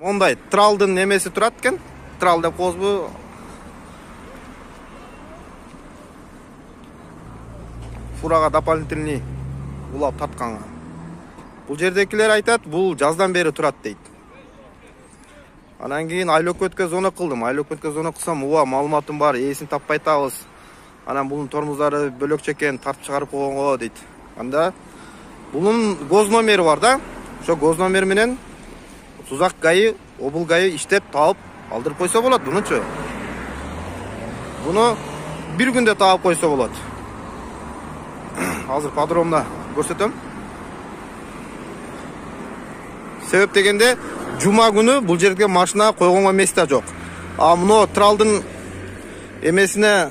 Мондай тралдын немеси турат экен. Трал деп коебузбу? Фурага дополнительный улап тартканга. Бул жердекилер айтат, бул жаздан бери турат дейт. Анан кийин айлөкмөткө зона кылдым. Айлөкмөткө зона кылсам, уа маалыматым бар, ээсин таппай атабыз. Анан бунун тормоздары бөлөкчө экен, тартып чыгарып койгонго дейт. Анда бунун гоз номери бар да. Ошо гоз номери менен Сузак ГАИ, Обул ГАИ иштеп таап алдырып койсо болот бунучу. Буну бир күндө таап койсо болот. Азыр подробно көрсөтөм. Себеп дегенде, жума күнү бул жерге машина койгонго месте жок. А муну тралдын эмесине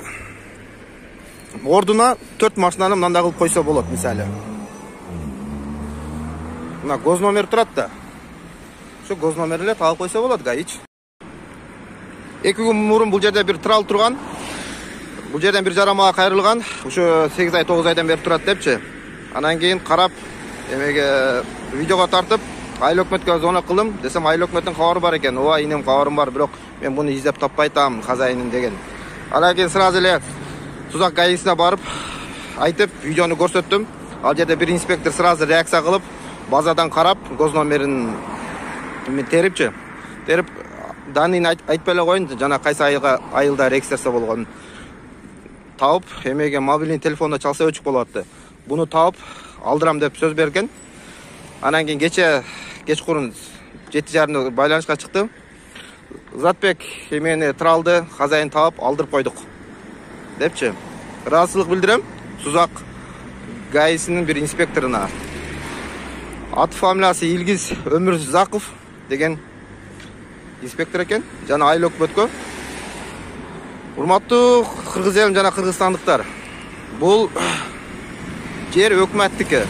ордуна 4 машинаны мындай кылып койсо болот, мисалы. Мына гоз номер турат да. Ошо гоз номер эле таап койсо болот гаич. 2 күн мурун бул жерде бир трал турган. Бул жерден бир жарамага кайрылган. Ошо 8 ай 9 айдан бери турат депчи. Анан кийин карап, эмеге видеого тартып, айыл өкмөткө зона кылдым. Десем айыл өкмөттүн кабары бар экен. Ооба, инем кабарым бар, бирок мен буну издеп таппай атам, хозяинин деген. Анан кийин сразу эле Сузак ГАИсине барып, айтып, видеону көрсөттүм. Ал жерде бир инспектор сразу реакция кылып, базадан карап, гоз номерин терипчи. Терип, данын айтпай эле коюн, жана кайсы айылда регистрация болгонун таап, эмеге мобильный телефонда чалса өчүк болот. Буну таап алдырам деп сөз берген. Анан кийин кечкурун 7:30 байланышка чыкты. Затбек эмени тралды хозяин таап алдырып койдук депчи. Ыраазычылык билдирем Сузак ГАИсинин бир инспекторуна. Аты фамилиясы Илгиз Өмүрзаков деген инспектор экен, жана айыл өкмөткө. Урматтуу кыргыз элим жана кыргызстандыктар. Бул жер өкмөттүкү.